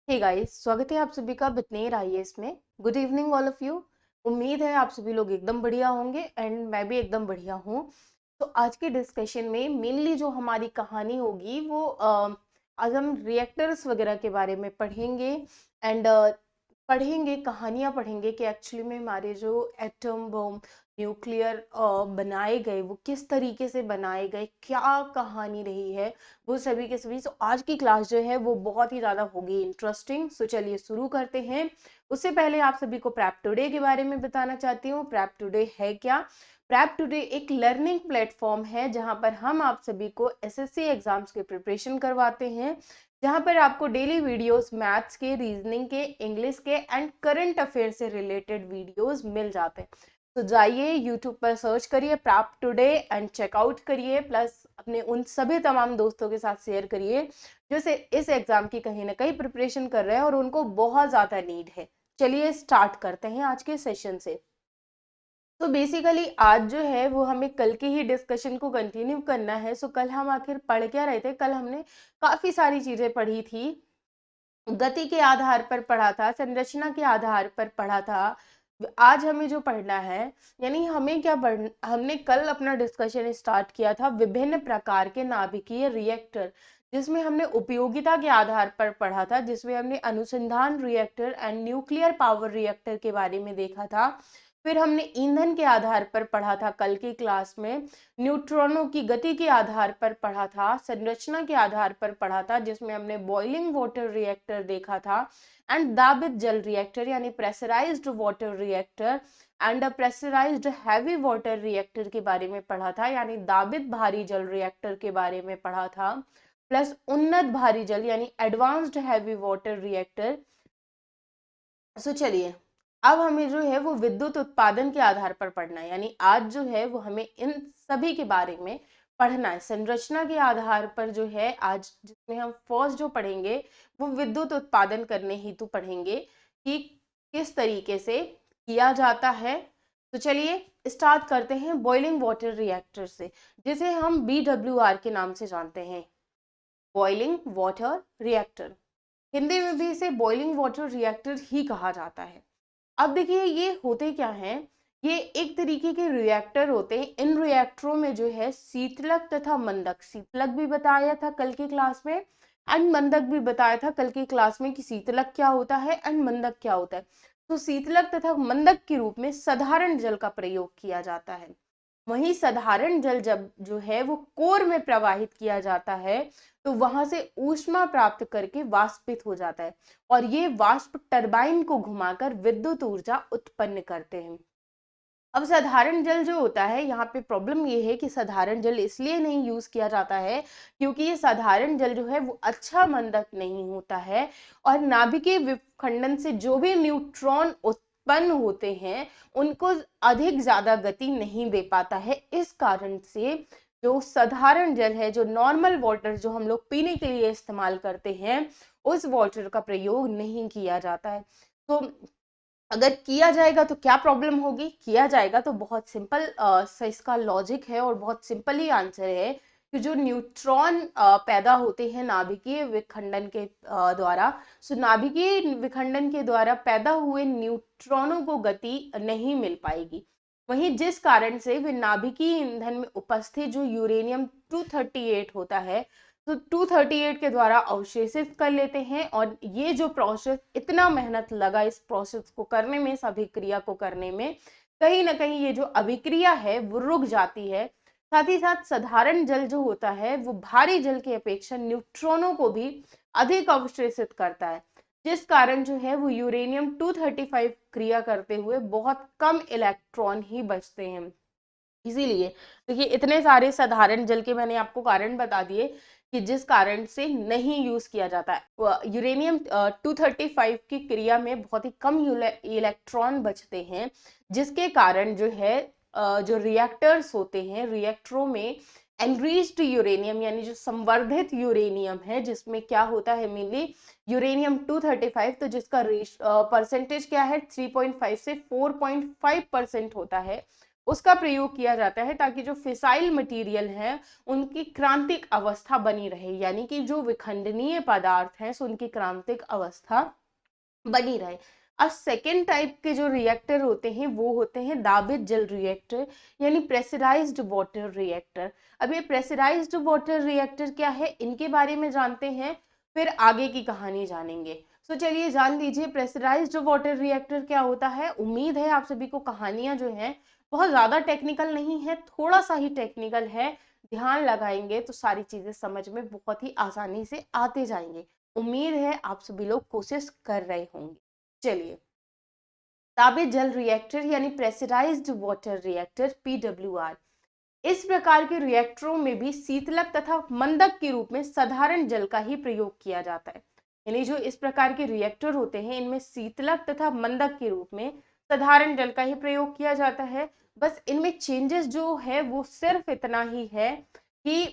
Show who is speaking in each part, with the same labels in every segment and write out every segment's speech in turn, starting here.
Speaker 1: Hey guys, स्वागत है आप सभी का बिटनेर आईएएस में। Good evening all of you. उम्मीद है आप सभी लोग एकदम बढ़िया होंगे एंड मैं भी एकदम बढ़िया हूँ। तो आज के डिस्कशन में मेनली जो हमारी कहानी होगी वो आज हम रिएक्टर्स वगैरह के बारे में पढ़ेंगे एंड पढ़ेंगे, कहानियाँ पढ़ेंगे कि एक्चुअली में हमारे जो एटम बम न्यूक्लियर बनाए गए वो किस तरीके से बनाए गए, क्या कहानी रही है वो सभी के सभी। सो आज की क्लास जो है वो बहुत ही ज़्यादा होगी इंटरेस्टिंग। सो चलिए शुरू करते हैं। उससे पहले आप सभी को प्रैप टुडे के बारे में बताना चाहती हूँ। प्रैप टुडे है क्या? प्रैप टुडे एक लर्निंग प्लेटफॉर्म है जहाँ पर हम आप सभी को एसएससी एग्जाम्स के प्रिपरेशन करवाते हैं, जहाँ पर आपको डेली वीडियोस मैथ्स के, रीजनिंग के, इंग्लिश के एंड करंट अफेयर से रिलेटेड वीडियोस मिल जाते हैं। तो जाइए यूट्यूब पर सर्च करिए प्रैप टुडे एंड चेकआउट करिए, प्लस अपने उन सभी तमाम दोस्तों के साथ शेयर करिए जो से इस एग्जाम की कहीं ना कहीं प्रिपरेशन कर रहे हैं और उनको बहुत ज़्यादा नीड है। चलिए स्टार्ट करते हैं आज के सेशन से। तो बेसिकली आज जो है वो हमें कल के ही डिस्कशन को कंटिन्यू करना है। सो कल हम आखिर पढ़ क्या रहे थे? कल हमने काफ़ी सारी चीज़ें पढ़ी थी। गति के आधार पर पढ़ा था, संरचना के आधार पर पढ़ा था। आज हमें जो पढ़ना है, यानी हमें क्या पढ़ हमने कल अपना डिस्कशन स्टार्ट किया था विभिन्न प्रकार के नाभिकीय रिएक्टर, जिसमें हमने उपयोगिता के आधार पर पढ़ा था, जिसमें हमने अनुसंधान reactor and nuclear power reactor के बारे में देखा था। फिर हमने ईंधन के आधार पर पढ़ा था कल की क्लास में, न्यूट्रॉनों की गति के आधार पर पढ़ा था, संरचना के आधार पर पढ़ा था, जिसमें हमने बॉइलिंग वाटर रिएक्टर देखा था एंड दाबित जल रिएक्टर यानी pressurised water reactor and pressurised heavy water reactor के बारे में पढ़ा था, यानी दाबित भारी जल रिएक्टर के बारे में पढ़ा था, प्लस उन्नत भारी जल यानी एडवांस्ड हैवी वाटर रिएक्टर। सो चलिए अब हमें जो है वो विद्युत उत्पादन के आधार पर पढ़ना है, यानी आज जो है वो हमें इन सभी के बारे में पढ़ना है। संरचना के आधार पर जो है आज जिसमें हम फर्स्ट जो पढ़ेंगे वो विद्युत उत्पादन करने हेतु पढ़ेंगे कि किस तरीके से किया जाता है। तो चलिए स्टार्ट करते हैं बॉइलिंग वाटर रिएक्टर से, जिसे हम BWR के नाम से जानते हैं, बॉइलिंग वाटर रिएक्टर। हिंदी में भी इसे बॉइलिंग वाटर रिएक्टर ही कहा जाता है। अब देखिए ये होते क्या हैं, ये एक तरीके के रिएक्टर होते हैं। इन रिएक्टरों में जो है शीतलक तथा मंदक, शीतलक भी बताया था कल की क्लास में एंड मंदक भी बताया था कल की क्लास में कि शीतलक क्या होता है एंड मंदक क्या होता है। तो शीतलक तथा मंदक के रूप में साधारण जल का प्रयोग किया जाता है। वहीं साधारण जल जब जो है वो कोर में प्रवाहित किया जाता है तो वहां से ऊष्मा प्राप्त करके वाष्पित हो जाता है और ये वाष्प टरबाइन को घुमाकर विद्युत ऊर्जा उत्पन्न करते हैं। अब साधारण जल जो होता है, यहाँ पे प्रॉब्लम ये है कि साधारण जल इसलिए नहीं यूज किया जाता है क्योंकि ये साधारण जल जो है वो अच्छा मंदक नहीं होता है और नाभिकीय विखंडन से जो भी न्यूट्रॉन उत्पन्न होते हैं उनको अधिक ज्यादा गति नहीं दे पाता है। इस कारण से जो साधारण जल है, जो नॉर्मल वाटर जो हम लोग पीने के लिए इस्तेमाल करते हैं, उस वाटर का प्रयोग नहीं किया जाता है। तो अगर किया जाएगा तो क्या प्रॉब्लम होगी? किया जाएगा तो बहुत सिंपल इसका लॉजिक है और बहुत सिंपल ही आंसर है कि जो न्यूट्रॉन पैदा होते हैं नाभिकीय विखंडन के द्वारा, सो नाभिकीय विखंडन के द्वारा पैदा हुए न्यूट्रॉनों को गति नहीं मिल पाएगी। वहीं जिस कारण से वे नाभिकीय ईंधन में उपस्थित जो यूरेनियम 238 होता है, तो 238 के द्वारा अवशोषित कर लेते हैं और ये जो प्रोसेस, इतना मेहनत लगा इस प्रोसेस को करने में, इस अभिक्रिया को करने में, कहीं ना कहीं ये जो अभिक्रिया है वो रुक जाती है। साथ ही साथ साधारण जल जो होता है वो भारी जल की अपेक्षा न्यूट्रॉनों को भी अधिक अवशोषित करता है, जिस कारण जो है वो यूरेनियम 235 क्रिया करते हुए बहुत कम इलेक्ट्रॉन ही बचते हैं। इसीलिए देखिए इतने सारे साधारण जल के मैंने आपको कारण बता दिए कि जिस कारण से नहीं यूज किया जाता है। यूरेनियम 235 की क्रिया में बहुत ही कम इलेक्ट्रॉन बचते हैं, जिसके कारण जो है जो रिएक्टर्स होते हैं, रिएक्टरों में एनरिच्ड यूरेनियम यानी जो संवर्धित यूरेनियम है, जिसमें क्या होता है मेनली यूरेनियम 235, तो जिसका परसेंटेज क्या है 3.5 से 4.5% होता है, उसका प्रयोग किया जाता है ताकि जो फिसाइल मटेरियल है उनकी क्रांतिक अवस्था बनी रहे, यानी कि जो विखंडनीय पदार्थ हैं सो उनकी क्रांतिक अवस्था बनी रहे। अब सेकेंड टाइप के जो रिएक्टर होते हैं वो होते हैं दाबित जल रिएक्टर यानी प्रेशराइज्ड वाटर रिएक्टर। अब ये प्रेशराइज्ड वाटर रिएक्टर क्या है, इनके बारे में जानते हैं, फिर आगे की कहानी जानेंगे। तो चलिए जान लीजिए प्रेशराइज्ड वाटर रिएक्टर क्या होता है। उम्मीद है आप सभी को कहानियां जो हैं बहुत ज्यादा टेक्निकल नहीं है, थोड़ा सा ही टेक्निकल है, ध्यान लगाएंगे तो सारी चीजें समझ में बहुत ही आसानी से आते जाएंगे। उम्मीद है आप सभी लोग कोशिश कर रहे होंगे। चलिए, ताबित जल रिएक्टर यानी प्रेशराइज्ड वाटर रिएक्टर पीडब्ल्यूआर, इस प्रकार के रिएक्टरों में भी शीतलक तथा मंदक के रूप में साधारण जल का ही प्रयोग किया जाता है। यानी जो इस प्रकार के रिएक्टर होते हैं इनमें शीतलक तथा मंदक के रूप में साधारण जल का ही प्रयोग किया जाता है। बस इनमें चेंजेस जो है वो सिर्फ इतना ही है कि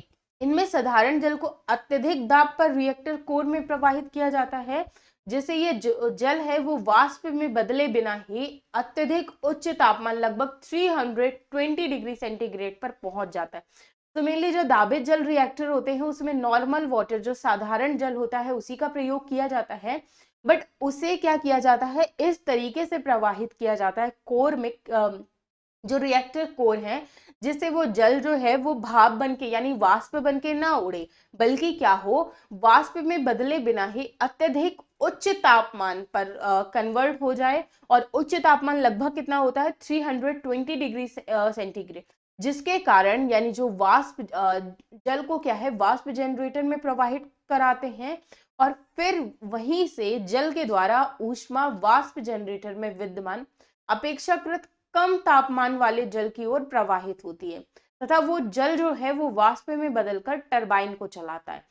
Speaker 1: इनमें साधारण जल को अत्यधिक दाब पर रिएक्टर कोर में प्रवाहित किया जाता है, जिससे ये जल है वो वाष्प में बदले बिना ही अत्यधिक उच्च तापमान लगभग 320 डिग्री सेंटीग्रेड पर पहुंच जाता है। तो मेनली जो दाबित जल रिएक्टर होते हैं उसमें नॉर्मल वाटर जो साधारण जल होता है उसी का प्रयोग किया जाता है, बट उसे क्या किया जाता है इस तरीके से प्रवाहित किया जाता है कोर में, जो रिएक्टर कोर है, जिससे वो जल जो है वो भाप बनके यानी वाष्प बनके ना उड़े, बल्कि क्या हो वाष्प में बदले बिना ही अत्यधिक उच्च तापमान पर कन्वर्ट हो जाए। और उच्च तापमान लगभग कितना होता है 320 डिग्री सेंटीग्रेड, जिसके कारण यानी जो वाष्प जल को क्या है वाष्प जनरेटर में प्रवाहित कराते हैं और फिर वहीं से जल के द्वारा ऊष्मा वाष्प जनरेटर में विद्यमान अपेक्षाकृत कम तापमान वाले जल की ओर प्रवाहित होती है तथा वो जल जो है वो वाष्प में बदलकर टरबाइन को चलाता है।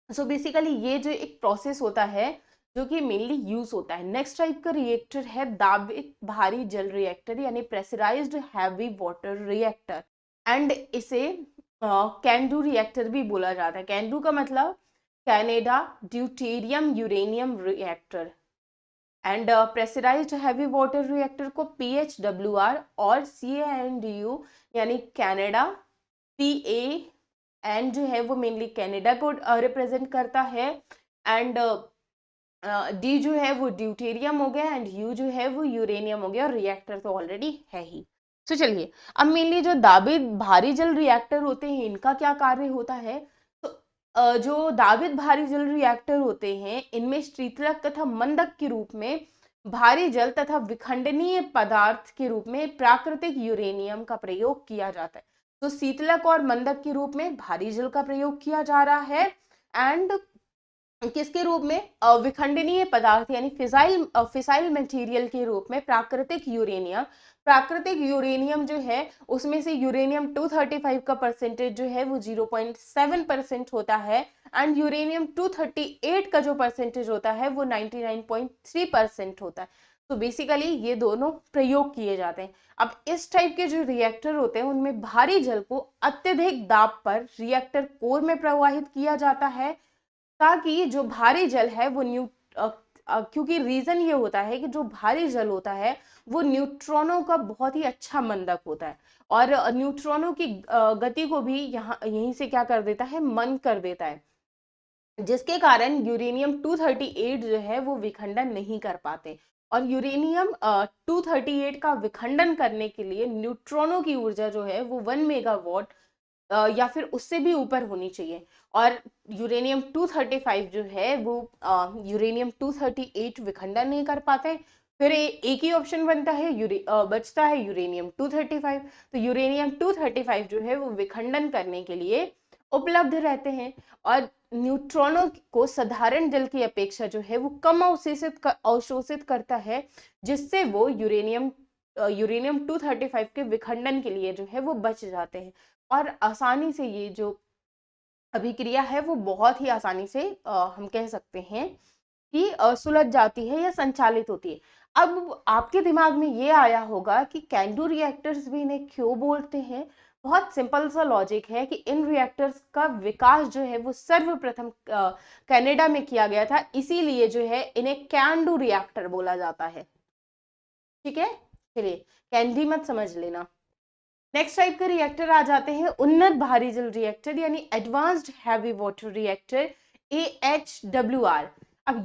Speaker 1: सो बेसिकली ये जो एक प्रोसेस होता है जो कि मेनली यूज होता है। नेक्स्ट टाइप का रिएक्टर है दाबित भारी जल रिएक्टर यानी pressurised heavy water reactor, and इसे कैंडू रिएक्टर भी बोला जाता है। कैंडू का मतलब Canada deuterium uranium reactor, and pressurised heavy water reactor को PHWR और CANDU यानी कनाडा, CAN जो है वो मेनली कनाडा को रिप्रेजेंट करता है, एंड D जो है वो ड्यूटेरियम हो गया एंड U जो है वो यूरेनियम हो गया, और रिएक्टर तो ऑलरेडी है ही। तो चलिए अब मेनली जो दाबित भारी जल रिएक्टर होते हैं इनका क्या कार्य होता है। जो दाबित भारी जल रिएक्टर होते हैं इनमें शीतलक तथा मंदक के रूप में भारी जल तथा विखंडनीय पदार्थ के रूप में प्राकृतिक यूरेनियम का प्रयोग किया जाता है। तो शीतलक और मंदक के रूप में भारी जल का प्रयोग किया जा रहा है, एंड किसके रूप में विखंडनीय पदार्थ यानी फिसाइल मटेरियल के रूप में प्राकृतिक यूरेनियम जो है उसमें से यूरेनियम 235 का परसेंटेज जो है वो 0.7% होता है, एंड यूरेनियम 238 का जो परसेंटेज होता है वो 99.3% होता है। तो बेसिकली ये दोनों प्रयोग किए जाते हैं। अब इस टाइप के जो रिएक्टर होते हैं उनमें भारी जल को अत्यधिक दाब पर रिएक्टर कोर में प्रवाहित किया जाता है ताकि जो भारी जल है वो क्योंकि रीजन ये होता है कि जो भारी जल होता है वो न्यूट्रॉनों का बहुत ही अच्छा मंदक होता है, और न्यूट्रॉनों की गति को भी यहीं से क्या कर देता है मंद कर देता है, जिसके कारण यूरेनियम 238 जो है वो विखंडन नहीं कर पाते। और यूरेनियम 238 का विखंडन करने के लिए न्यूट्रॉनों की ऊर्जा जो है वो 1 मेगावाट या फिर उससे भी ऊपर होनी चाहिए, और यूरेनियम 235 जो है वो यूरेनियम 238 विखंडन नहीं कर पाते। फिर एक ही ऑप्शन बनता है बचता है यूरेनियम 235। तो यूरेनियम 235 जो है वो विखंडन करने के लिए उपलब्ध रहते हैं, और न्यूट्रॉनों को साधारण जल की अपेक्षा जो है वो कम अवशोषित करता है, जिससे वो यूरेनियम 235 के विखंडन के लिए जो है वो बच जाते हैं, और आसानी से ये जो अभिक्रिया है वो बहुत ही आसानी से हम कह सकते हैं कि सुलझ जाती है या संचालित होती है। अब आपके दिमाग में ये आया होगा कि कैंडू रिएक्टर्स भी इन्हें क्यों बोलते हैं। बहुत सिंपल सा लॉजिक है कि इन रिएक्टर्स का विकास जो है वो सर्वप्रथम कनाडा में किया गया था, इसीलिए जो है इन्हें कैंडू रिएक्टर बोला जाता है। ठीक है, चलिए कैंडी मत समझ लेना। नेक्स्ट टाइप के रिएक्टर आ जाते हैं उन्नत भारी जल रिएक्टर यानी advanced heavy water reactor, AHWR। अब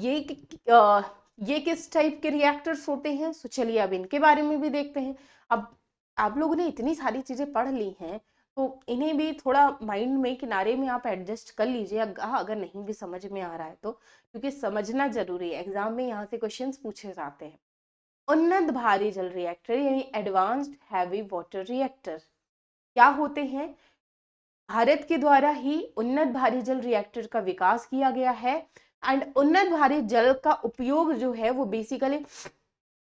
Speaker 1: ये किस टाइप के रिएक्टर्स होते हैं, तो चलिए अब इनके बारे में भी देखते हैं। अब आप लोगों ने इतनी सारी चीजें पढ़ ली हैं तो इन्हें भी थोड़ा माइंड में किनारे में आप एडजस्ट कर लीजिए अगर नहीं भी समझ में आ रहा है तो, क्योंकि समझना जरूरी है, एग्जाम में यहाँ से क्वेश्चंस पूछे जाते हैं। उन्नत भारी जल रिएक्टर यानी एडवांस्ड हैवी वाटर रिएक्टर क्या होते हैं? भारत के द्वारा ही उन्नत भारी जल रिएक्टर का विकास किया गया है। एंड उन्नत भारी जल का उपयोग जो है वो बेसिकली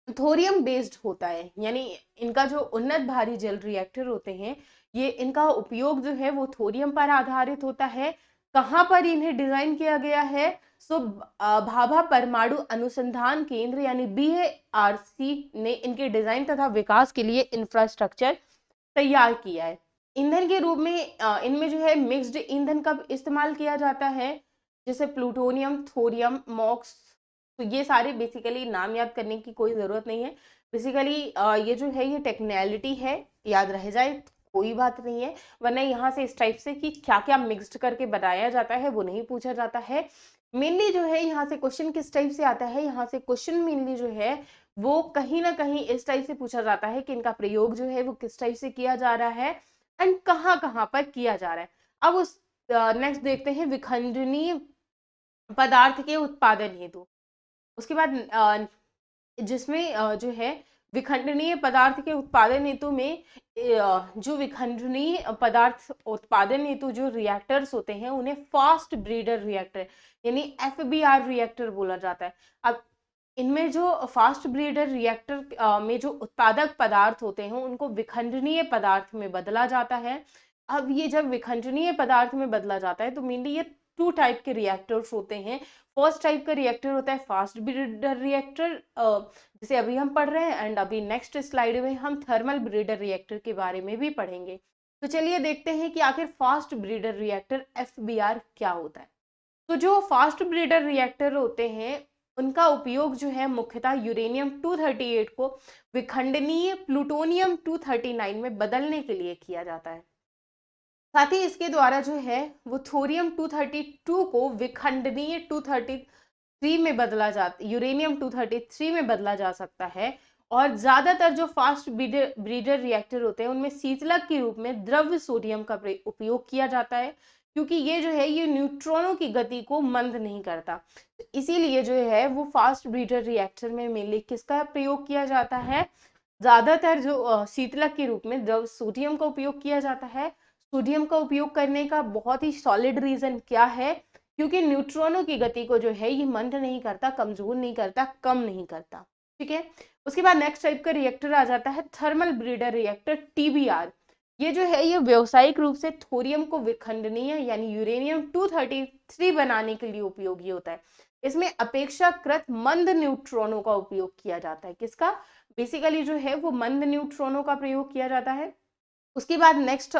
Speaker 1: थोरियम बेस्ड होता है, यानी इनका जो उन्नत भारी जल रिएक्टर होते हैं ये इनका उपयोग जो है वो थोरियम पर आधारित होता है। कहाँ पर इन्हें डिजाइन किया गया है? सो भाभा परमाणु अनुसंधान केंद्र यानी BARC ने इनके डिजाइन तथा विकास के लिए इंफ्रास्ट्रक्चर तैयार किया है। ईंधन के रूप में इनमें जो है मिक्स्ड ईंधन का इस्तेमाल किया जाता है, जैसे प्लूटोनियम, थोरियम, मॉक्स। तो ये सारे बेसिकली नाम याद करने की कोई ज़रूरत नहीं है। बेसिकली ये जो है ये टेक्निकलिटी है, याद रह जाए तो कोई बात नहीं है, वरना यहाँ से इस टाइप से कि क्या क्या मिक्स्ड करके बनाया जाता है वो नहीं पूछा जाता है। मेनली जो है यहाँ से क्वेश्चन किस टाइप से आता है, यहाँ से क्वेश्चन मेनली जो है वो कहीं ना कहीं इस टाइप से पूछा जाता है कि इनका प्रयोग जो है वो किस टाइप से किया जा रहा है एंड कहाँ कहाँ पर किया जा रहा है। अब उस नेक्स्ट देखते हैं विखंडनीय पदार्थ के उत्पादन हेतु। उसके बाद जिसमें जो है विखंडनीय पदार्थ के उत्पादन हेतु में जो विखंडनीय पदार्थ उत्पादन हेतु जो रिएक्टर्स होते हैं उन्हें फास्ट ब्रीडर रिएक्टर यानी FBR रिएक्टर बोला जाता है। अब इनमें जो फास्ट ब्रीडर रिएक्टर में जो उत्पादक पदार्थ होते हैं उनको विखंडनीय पदार्थ में बदला जाता है। अब ये जब विखंडनीय पदार्थ में बदला जाता है तो मेनली ये 2 टाइप के रिएक्टर्स होते हैं। फर्स्ट टाइप का रिएक्टर होता है फास्ट ब्रीडर रिएक्टर, जिसे अभी हम पढ़ रहे हैं, एंड अभी नेक्स्ट स्लाइड में हम थर्मल ब्रीडर रिएक्टर के बारे में भी पढ़ेंगे। तो चलिए देखते हैं कि आखिर फास्ट ब्रीडर रिएक्टर FBR क्या होता है। तो जो फास्ट ब्रीडर रिएक्टर होते हैं उनका उपयोग जो है मुख्यतः यूरेनियम 238 को विखंडनीय प्लूटोनियम 239 में बदलने के लिए किया जाता है। साथ ही इसके द्वारा जो है वो थोरियम 232 को विखंडनीय 233 में बदला जाता, यूरेनियम 233 में बदला जा सकता है। और ज्यादातर जो फास्ट ब्रीडर रिएक्टर होते हैं उनमें शीतलक के रूप में द्रव्य सोडियम का उपयोग किया जाता है, क्योंकि ये जो है ये न्यूट्रॉनों की गति को मंद नहीं करता। इसीलिए जो है वो फास्ट ब्रीडर रिएक्टर में मेनली किसका प्रयोग किया जाता है? ज्यादातर जो शीतलक के रूप में द्रव सोडियम का उपयोग किया जाता है। सोडियम का उपयोग करने का बहुत ही सॉलिड रीजन क्या है? क्योंकि न्यूट्रॉनों की गति को जो है ये मंद नहीं करता, कमजोर नहीं करता, कम नहीं करता। ठीक है। उसके बाद नेक्स्ट टाइप का रिएक्टर आ जाता है थर्मल ब्रीडर रिएक्टर, TBR। ये जो है ये व्यावसायिक रूप से थोरियम को विखंडनीय यानी यूरेनियम 233 बनाने के लिए उपयोगी होता है। इसमें अपेक्षाकृत मंद न्यूट्रॉनों का उपयोग किया जाता है। किसका? बेसिकली जो है वो मंद न्यूट्रॉनों का प्रयोग किया जाता है। उसके बाद नेक्स्ट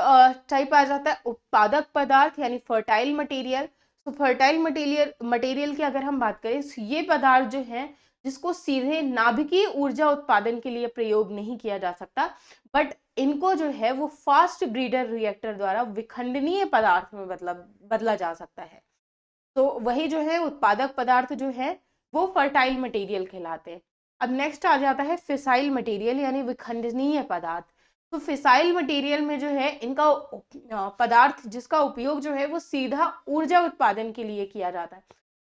Speaker 1: टाइप आ जाता है उत्पादक पदार्थ यानी फर्टाइल मटेरियल। तो फर्टाइल मटेरियल की अगर हम बात करें तो ये पदार्थ जो है जिसको सीधे नाभिकीय ऊर्जा उत्पादन के लिए प्रयोग नहीं किया जा सकता, बट इनको जो है वो फास्ट ब्रीडर रिएक्टर द्वारा विखंडनीय पदार्थ में बदला जा सकता है। तो वही जो है उत्पादक पदार्थ जो है वो फर्टाइल मटेरियल कहलाते हैं। अब नेक्स्ट आ जाता है फिसाइल मटेरियल यानी विखंडनीय पदार्थ। तो फिसाइल मटेरियल में जो है इनका पदार्थ जिसका उपयोग जो है वो सीधा ऊर्जा उत्पादन के लिए किया जाता है।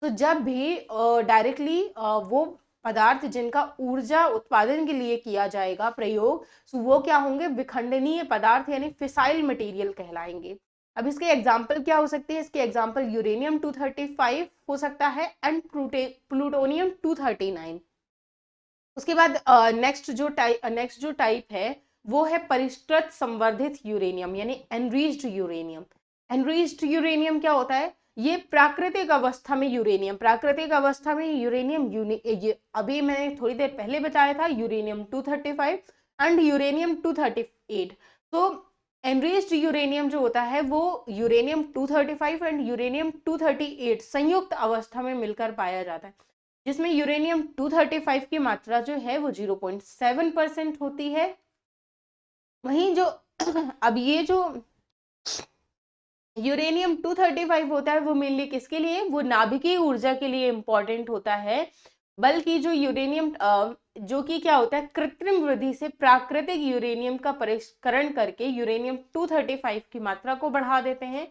Speaker 1: तो जब भी डायरेक्टली वो पदार्थ जिनका ऊर्जा उत्पादन के लिए किया जाएगा प्रयोग, तो वो क्या होंगे? विखंडनीय पदार्थ यानी फिसाइल मटेरियल कहलाएंगे। अब इसके एग्जाम्पल क्या हो सकते हैं? इसके एग्जाम्पल यूरेनियम 235 हो सकता है एंड प्लूटोनियम 239। उसके बाद नेक्स्ट जो टाइप है वो है परिष्कृत संवर्धित यूरेनियम यानी एनरिच्ड यूरेनियम। एनरिच्ड यूरेनियम क्या होता है? ये प्राकृतिक अवस्था में यूरेनियम, अभी मैंने थोड़ी देर पहले बताया था यूरेनियम 235 एंड यूरेनियम 238। तो एनरिच्ड यूरेनियम जो होता है वो यूरेनियम 235 एंड यूरेनियम 238 संयुक्त अवस्था में मिलकर पाया जाता है, जिसमें यूरेनियम 235 की मात्रा जो है वो 0.7% होती है। वहीं जो अब ये जो यूरेनियम 235 होता है वो मेनली किसके लिए, वो नाभिकीय ऊर्जा के लिए इंपॉर्टेंट होता है। बल्कि जो यूरेनियम जो कि क्या होता है, कृत्रिम वृद्धि से प्राकृतिक यूरेनियम का परिष्करण करके यूरेनियम 235 की मात्रा को बढ़ा देते हैं।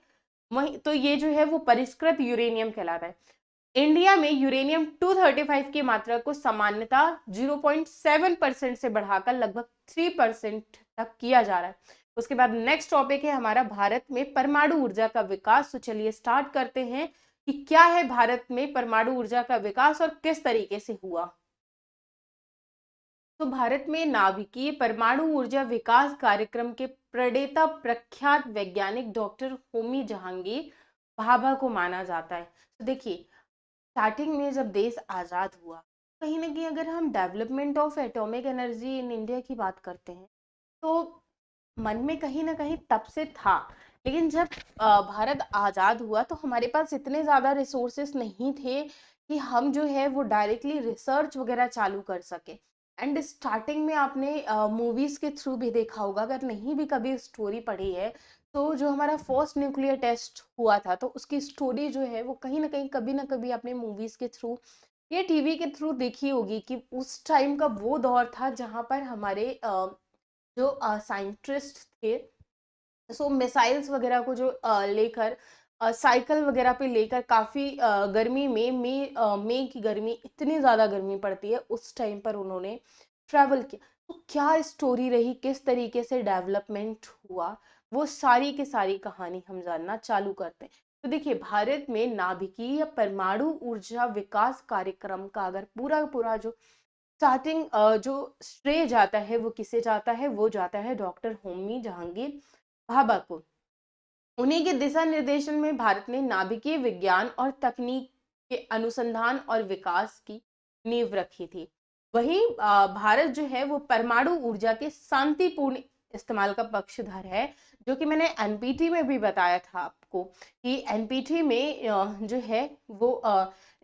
Speaker 1: वही तो ये जो है वो परिष्कृत यूरेनियम कहलाता है। इंडिया में यूरेनियम 235 की मात्रा को सामान्यतः 0.7% से बढ़ाकर लगभग 3% तक किया जा रहा है। उसके बाद नेक्स्ट टॉपिक है हमारा भारत में परमाणु ऊर्जा का विकास। तो चलिए स्टार्ट करते हैं कि क्या है भारत में परमाणु ऊर्जा का विकास और किस तरीके से हुआ। तो भारत में नाभिकीय परमाणु ऊर्जा विकास कार्यक्रम के प्रणेता प्रख्यात वैज्ञानिक डॉक्टर होमी जहांगीर भाभा को माना जाता है। तो देखिए, स्टार्टिंग में जब देश आजाद हुआ, कहीं ना कहीं अगर हम development of atomic energy in India की बात करते हैं तो मन में कहीं ना कहीं तब से था। लेकिन जब भारत आजाद हुआ तो हमारे पास इतने ज्यादा रिसोर्सेस नहीं थे कि हम जो है वो डायरेक्टली रिसर्च वगैरह चालू कर सके। एंड स्टार्टिंग में आपने मूवीज के थ्रू भी देखा होगा, अगर नहीं भी कभी स्टोरी पढ़ी है तो जो हमारा फर्स्ट न्यूक्लियर टेस्ट हुआ था तो उसकी स्टोरी जो है वो कहीं ना कभी आपने मूवीज के थ्रू या टीवी के थ्रू देखी होगी कि उस टाइम का वो दौर था जहां पर हमारे जो साइंटिस्ट थे, सो मिसाइल्स वगैरह को जो लेकर साइकिल वगैरह पे लेकर काफी गर्मी में मई की गर्मी, इतनी ज्यादा गर्मी पड़ती है उस टाइम पर उन्होंने ट्रैवल किया। तो क्या स्टोरी रही, किस तरीके से डेवलपमेंट हुआ, वो सारी की सारी कहानी हम जानना चालू करते हैं। तो देखिए, भारत में नाभिकीय परमाणु ऊर्जा विकास कार्यक्रम का अगर पूरा पूरा जो स्टार्टिंग जो श्रेय जाता है वो किसे जाता है, वो जाता है डॉक्टर होमी जहांगीर भाभा को। उन्हीं के दिशा निर्देशन में भारत ने नाभिकीय विज्ञान और तकनीक के अनुसंधान और विकास की नींव रखी थी। वहीं भारत जो है वो परमाणु ऊर्जा के शांतिपूर्ण इस्तेमाल का पक्षधर है, जो कि मैंने एनपीटी में भी बताया था आपको कि एनपीटी में जो है वो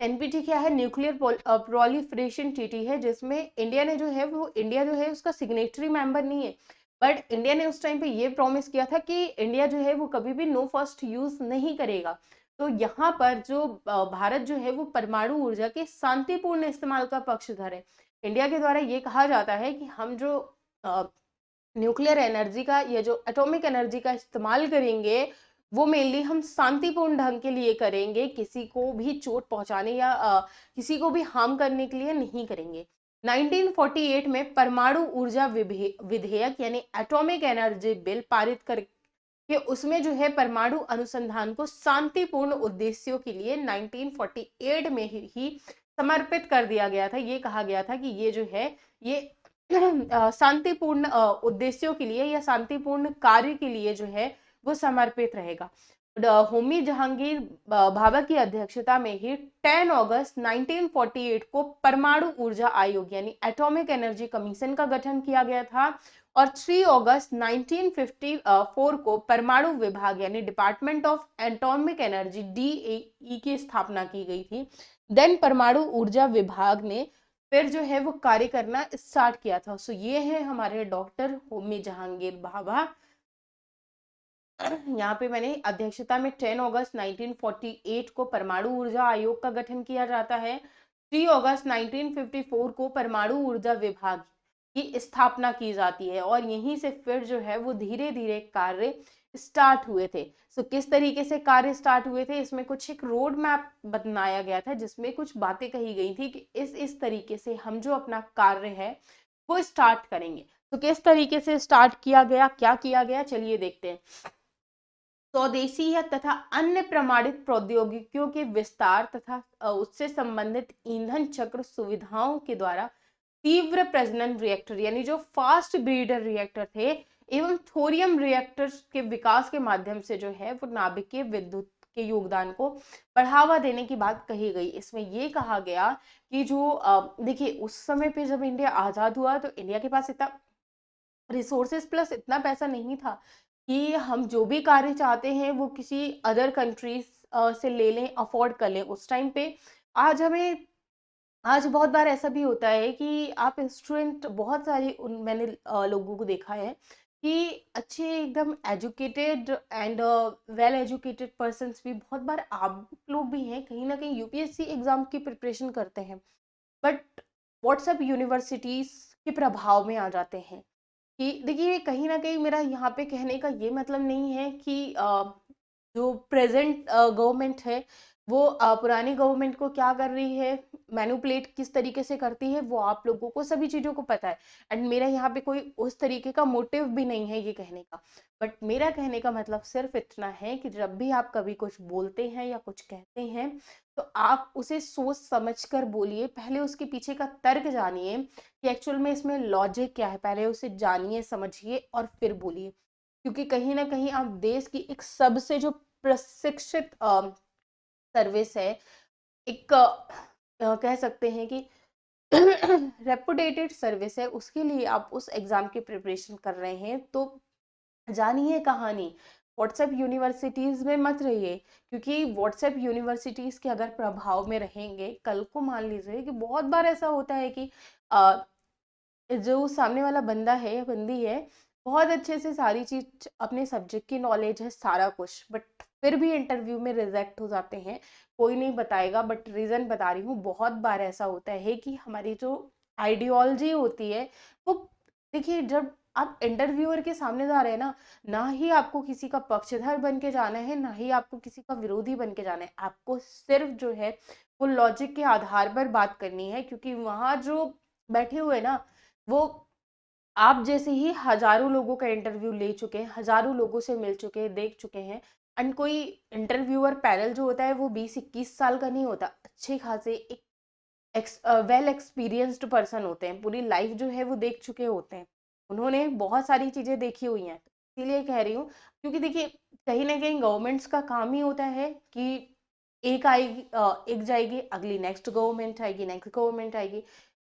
Speaker 1: एनपीटी क्या है, न्यूक्लियर प्रोलिफरेशन ट्रीटी है, जिसमें इंडिया ने जो है वो इंडिया जो है उसका सिग्नेटरी मेंबर नहीं है। बट इंडिया ने उस टाइम पे ये प्रॉमिस किया था कि इंडिया जो है वो कभी भी नो फर्स्ट यूज नहीं करेगा। तो यहाँ पर जो भारत जो है वो परमाणु ऊर्जा के शांतिपूर्ण इस्तेमाल का पक्षधर है। इंडिया के द्वारा ये कहा जाता है कि हम जो न्यूक्लियर एनर्जी का या जो एटॉमिक एनर्जी का इस्तेमाल करेंगे वो मेनली हम शांतिपूर्ण ढंग के लिए करेंगे, किसी को भी चोट पहुंचाने या किसी को भी हार्म करने के लिए नहीं करेंगे। 1948 में परमाणु ऊर्जा विधेयक यानी एटॉमिक एनर्जी बिल पारित करके उसमें जो है परमाणु अनुसंधान को शांतिपूर्ण उद्देश्यों के लिए 1948 में ही समर्पित कर दिया गया था। ये कहा गया था कि ये जो है ये शांतिपूर्ण उद्देश्यों के लिए या शांतिपूर्ण कार्य के लिए जो है वो समर्पित रहेगा। होमी जहांगीर भाभा की अध्यक्षता में ही 10 अगस्त 1948 को परमाणु ऊर्जा आयोग यानी एटॉमिक एनर्जी कमीशन का गठन किया गया था और 3 अगस्त 1954 को परमाणु विभाग यानी department of atomic energy DAE की स्थापना की गई थी। देन परमाणु ऊर्जा विभाग ने फिर जो है वो कार्य करना स्टार्ट किया था। सो ये है हमारे डॉक्टर होमी जहांगीर भाभा। यहाँ पे मैंने अध्यक्षता में 10 अगस्त 1948 को परमाणु ऊर्जा आयोग का गठन किया जाता है। 3 अगस्त 1954 को परमाणु ऊर्जा विभाग की स्थापना की जाती है और यहीं से फिर जो है वो धीरे धीरे कार्य स्टार्ट हुए थे। सो किस तरीके से कार्य स्टार्ट हुए थे, इसमें कुछ एक रोड मैप बनाया गया था जिसमें कुछ बातें कही गई थी कि इस तरीके से हम जो अपना कार्य है वो स्टार्ट करेंगे। तो किस तरीके से स्टार्ट किया गया, क्या किया गया, चलिए देखते हैं। स्वदेशी या तथा अन्य प्रमाणित प्रौद्योगिकियों के विस्तार तथा उससे संबंधित ईंधन चक्र सुविधाओं के द्वारा तीव्र प्रजनन रिएक्टर यानी जो फास्ट ब्रीडर रिएक्टर थे एवं थोरियम रिएक्टर के विकास के माध्यम से जो है वो नाभिकीय विद्युत के योगदान को बढ़ावा देने की बात कही गई। इसमें ये कहा गया कि जो देखिए उस समय पे जब इंडिया आजाद हुआ तो इंडिया के पास इतना रिसोर्सेस प्लस इतना पैसा नहीं था कि हम जो भी कार्य चाहते हैं वो किसी अदर कंट्रीज से ले लें, अफोर्ड कर लें उस टाइम पे। आज हमें आज बहुत बार ऐसा भी होता है कि आप स्टूडेंट बहुत सारे मैंने लोगों को देखा है कि अच्छे एकदम educated and well educated persons भी बहुत बार आप लोग भी हैं, कहीं ना कहीं यूपीएससी एग्जाम की प्रिपरेशन करते हैं, बट व्हाट्सएप यूनिवर्सिटीज के प्रभाव में आ जाते हैं। कि देखिए, कहीं ना कहीं मेरा यहाँ पे कहने का ये मतलब नहीं है कि जो प्रेजेंट गवर्नमेंट है वो पुरानी गवर्नमेंट को क्या कर रही है, मैनिपुलेट किस तरीके से करती है, वो आप लोगों को सभी चीज़ों को पता है। एंड मेरा यहाँ पे कोई उस तरीके का मोटिव भी नहीं है ये कहने का, बट मेरा कहने का मतलब सिर्फ इतना है कि जब भी आप कभी कुछ बोलते हैं या कुछ कहते हैं, तो आप उसे सोच समझ कर बोलिए, पहले उसके पीछे का तर्क जानिए कि एक्चुअल में इसमें लॉजिक क्या है, पहले उसे जानिए समझिए और फिर बोलिए। क्योंकि कहीं ना कहीं आप देश की एक सबसे जो प्रशिक्षित सर्विस है, एक कह सकते हैं कि रेपुटेटेड सर्विस है, उसके लिए आप उस एग्जाम की प्रिपरेशन कर रहे हैं, तो जानिए कहानी। व्हाट्सएप यूनिवर्सिटीज में मत रहिए, क्योंकि व्हाट्सएप यूनिवर्सिटीज के अगर प्रभाव में रहेंगे, कल को मान लीजिए कि बहुत बार ऐसा होता है कि जो सामने वाला बंदा है या बंदी है, बहुत अच्छे से सारी चीज अपने सब्जेक्ट की नॉलेज है सारा कुछ, बट फिर भी इंटरव्यू में रिजेक्ट हो जाते हैं। कोई नहीं बताएगा, बट रीजन बता रही हूँ, बहुत बार ऐसा होता है कि हमारी जो आइडियोलॉजी होती है वो, देखिए जब आप इंटरव्यूअर के सामने जा रहे हैं ना, ना ही आपको किसी का पक्षधर बन के जाना है, ना ही आपको किसी का विरोधी बन के जाना है, आपको सिर्फ जो है वो लॉजिक के आधार पर बात करनी है। क्योंकि वहां जो बैठे हुए ना, वो आप जैसे ही हजारों लोगों का इंटरव्यू ले चुके हैं, हजारों लोगों से मिल चुके हैं, देख चुके हैं। एंड कोई इंटरव्यूअर पैनल जो होता है वो 20-21 साल का नहीं होता, अच्छे खासे एक वेल एक्सपीरियंस्ड पर्सन होते हैं, पूरी लाइफ जो है वो देख चुके होते हैं, उन्होंने बहुत सारी चीजें देखी हुई हैं। इसीलिए कह रही हूँ, क्योंकि देखिए कहीं ना कहीं गवर्नमेंट्स का काम ही होता है कि एक आएगी, एक जाएगी, अगली नेक्स्ट गवर्नमेंट आएगी, नेक्स्ट गवर्नमेंट आएगी।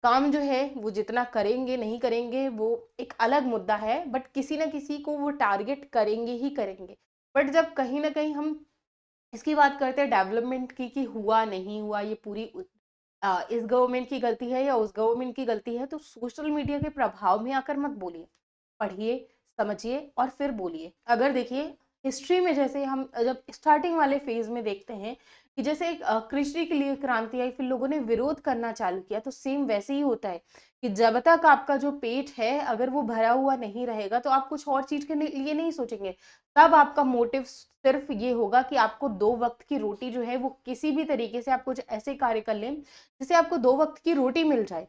Speaker 1: काम जो है वो जितना करेंगे नहीं करेंगे वो एक अलग मुद्दा है, बट किसी ना किसी को वो टारगेट करेंगे ही करेंगे। बट जब कहीं ना कहीं हम इसकी बात करते हैं डेवलपमेंट की, कि हुआ नहीं हुआ ये पूरी इस गवर्नमेंट की गलती है या उस गवर्नमेंट की गलती है, तो सोशल मीडिया के प्रभाव में आकर मत बोलिए, पढ़िए, समझिए और फिर बोलिए। अगर देखिए हिस्ट्री में जैसे हम जब स्टार्टिंग वाले फेज में देखते हैं कि जैसे एक कृषि के लिए क्रांति आई, फिर लोगों ने विरोध करना चालू किया, तो सेम वैसे ही होता है कि जब तक आपका जो पेट है अगर वो भरा हुआ नहीं रहेगा, तो आप कुछ और चीज के लिए नहीं सोचेंगे। तब आपका मोटिव सिर्फ ये होगा कि आपको 2 वक्त की रोटी जो है वो किसी भी तरीके से आप कुछ ऐसे कार्य कर लें जिससे आपको 2 वक्त की रोटी मिल जाए।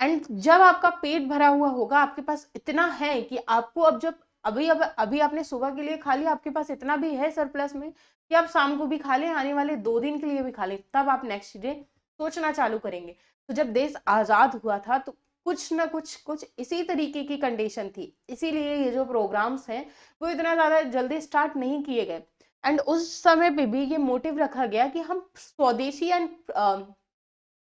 Speaker 1: एंड जब आपका पेट भरा हुआ होगा, आपके पास इतना है कि आपको अब जब अभी आपने सुबह के लिए खा लिया, आपके पास इतना भी है सरप्लस में कि आप शाम को भी खा लें, आने वाले 2 दिन के लिए भी खा लें, तब आप नेक्स्ट डे सोचना चालू करेंगे। तो जब देश आजाद हुआ था तो कुछ ना कुछ कुछ इसी तरीके की कंडीशन थी, इसीलिए ये जो प्रोग्राम्स हैं वो इतना ज्यादा जल्दी स्टार्ट नहीं किए गए। एंड उस समय पे भी ये मोटिव रखा गया कि हम स्वदेशी एंड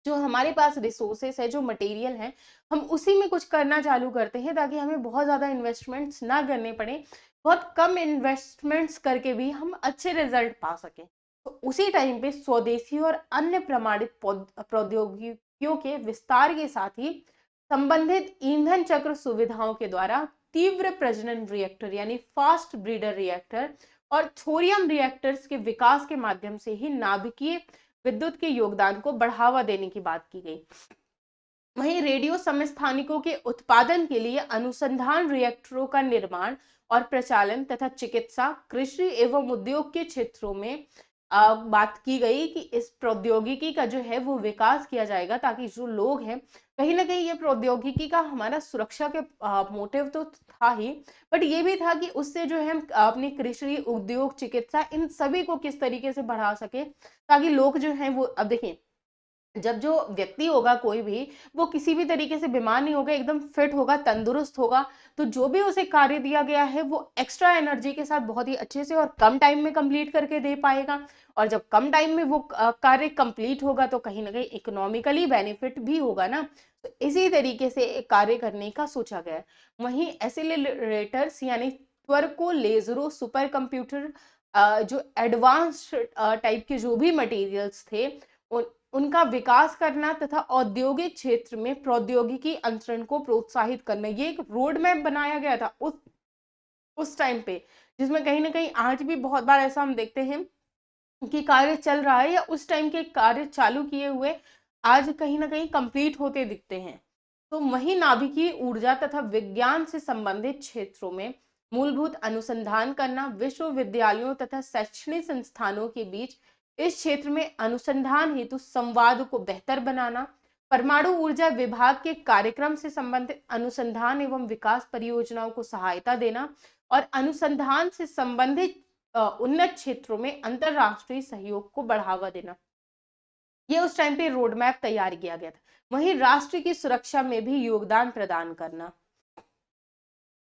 Speaker 1: जो हमारे पास रिसोर्सेस है, जो मटेरियल है, हम उसी में कुछ करना चालू करते हैं, ताकि हमें बहुत ज़्यादा इन्वेस्टमेंट्स ना करने पड़े, बहुत कम इन्वेस्टमेंट्स करके भी हम अच्छे रिजल्ट पा सकें। तो उसी टाइम पे स्वदेशी और अन्य प्रमाणित प्रौद्योगिकियों के विस्तार के साथ ही संबंधित ईंधन चक्र सुविधाओं के द्वारा तीव्र प्रजनन रिएक्टर यानी फास्ट ब्रीडर रिएक्टर और थोरियम रिएक्टर्स के विकास के माध्यम से ही नाभिकीय विद्युत के योगदान को बढ़ावा देने की बात की गई। वहीं रेडियो समस्थानिकों के उत्पादन के लिए अनुसंधान रिएक्टरों का निर्माण और प्रचालन तथा चिकित्सा, कृषि एवं उद्योग के क्षेत्रों में बात की गई कि इस प्रौद्योगिकी का जो है वो विकास किया जाएगा, ताकि जो लोग हैं, कहीं ना कहीं ये प्रौद्योगिकी का हमारा सुरक्षा के मोटिव तो था ही, बट ये भी था कि उससे जो है हम अपनी कृषि, उद्योग, चिकित्सा, इन सभी को किस तरीके से बढ़ा सके, ताकि लोग जो हैं वो, अब देखिए जब जो व्यक्ति होगा कोई भी, वो किसी भी तरीके से बीमार नहीं होगा, एकदम फिट होगा, तंदुरुस्त होगा, तो जो भी उसे कार्य दिया गया है वो एक्स्ट्रा एनर्जी के साथ बहुत ही अच्छे से और कम टाइम में कंप्लीट करके दे पाएगा। और जब कम टाइम में वो कार्य कंप्लीट होगा तो कहीं ना कहीं इकोनॉमिकली बेनिफिट भी होगा ना। तो इसी तरीके से एक कार्य करने का सोचा गया है। वहीं एसिलेटर्स यानी त्वरको, लेजरों, सुपर कंप्यूटर, जो एडवांस्ड टाइप के जो भी मटेरियल्स थे, उनका विकास करना तथा औद्योगिक क्षेत्र में प्रौद्योगिकी अंतरण को प्रोत्साहित करना, ये एक रोड मैप बनाया गया था उस उस टाइम पे, जिसमें कहीं ना कहीं आज भी बहुत बार ऐसा हम देखते हैं कि कार्य चल रहा है या उस टाइम के कार्य चालू किए हुए आज कहीं ना कहीं कंप्लीट होते दिखते हैं। तो वही नाभिकीय ऊर्जा तथा विज्ञान से संबंधित क्षेत्रों में मूलभूत अनुसंधान करना, विश्वविद्यालयों तथा शैक्षणिक संस्थानों के बीच इस क्षेत्र में अनुसंधान हेतु संवाद को बेहतर बनाना, परमाणु ऊर्जा विभाग के कार्यक्रम से संबंधित अनुसंधान एवं विकास परियोजनाओं को सहायता देना और अनुसंधान से संबंधित उन्नत क्षेत्रों में अंतरराष्ट्रीय सहयोग को बढ़ावा देना। ये उस टाइम पे रोड मैप तैयार किया गया था। वहीं राष्ट्र की सुरक्षा में भी योगदान प्रदान करना।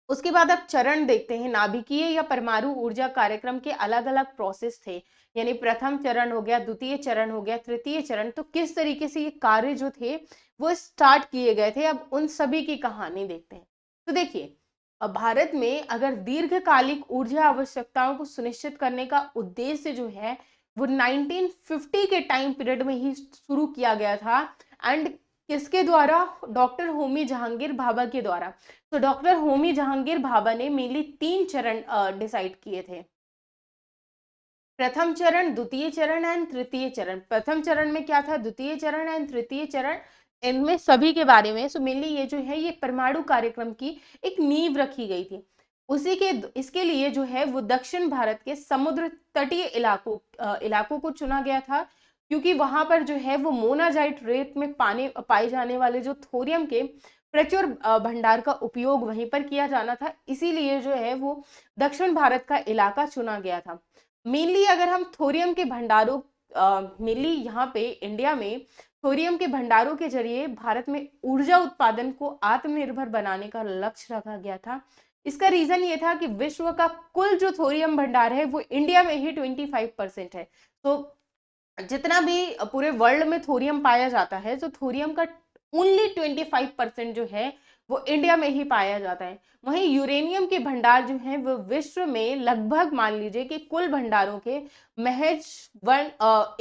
Speaker 1: उसके बाद आप चरण देखते हैं। नाभिकीय या परमाणु ऊर्जा कार्यक्रम के अलग अलग प्रोसेस थे, यानी प्रथम चरण हो गया, द्वितीय चरण हो गया, तृतीय चरण। तो किस तरीके से ये कार्य जो थे वो स्टार्ट किए गए थे, अब उन सभी की कहानी देखते हैं। तो देखिए, अब भारत में अगर दीर्घकालिक ऊर्जा आवश्यकताओं को सुनिश्चित करने का उद्देश्य जो है वो 1950 के टाइम पीरियड में ही शुरू किया गया था। एंड किसके द्वारा? डॉक्टर होमी जहांगीर भाभा के द्वारा। तो डॉक्टर होमी जहांगीर भाभा ने मेनली 3 चरण डिसाइड किए थे। प्रथम चरण, द्वितीय चरण एंड तृतीय चरण। प्रथम चरण में क्या था, द्वितीय चरण एंड तृतीय चरण, इनमें सभी के बारे में। सो मेनली ये जो है ये परमाणु कार्यक्रम की एक नींव रखी गई थी। उसी के इसके लिए जो है वो दक्षिण भारत के समुद्र तटीय इलाकों को चुना गया था, क्योंकि वहां पर जो है वो मोनाजाइट रेत में पाए जाने वाले जो थोरियम के प्रचुर भंडार का उपयोग वहीं पर किया जाना था। इसीलिए जो है वो दक्षिण भारत का इलाका चुना गया था। मेनली अगर हम थोरियम के भंडारों, मेनली यहाँ पे इंडिया में थोरियम के भंडारों के जरिए भारत में ऊर्जा उत्पादन को आत्मनिर्भर बनाने का लक्ष्य रखा गया था। इसका रीजन ये था कि विश्व का कुल जो थोरियम भंडार है वो इंडिया में ही 25% है। तो जितना भी पूरे वर्ल्ड में थोरियम पाया जाता है, तो थोरियम का ओनली 25% जो है वो इंडिया में ही पाया जाता है। वहीं यूरेनियम के भंडार जो है वो विश्व में लगभग मान लीजिए कि कुल भंडारों के महज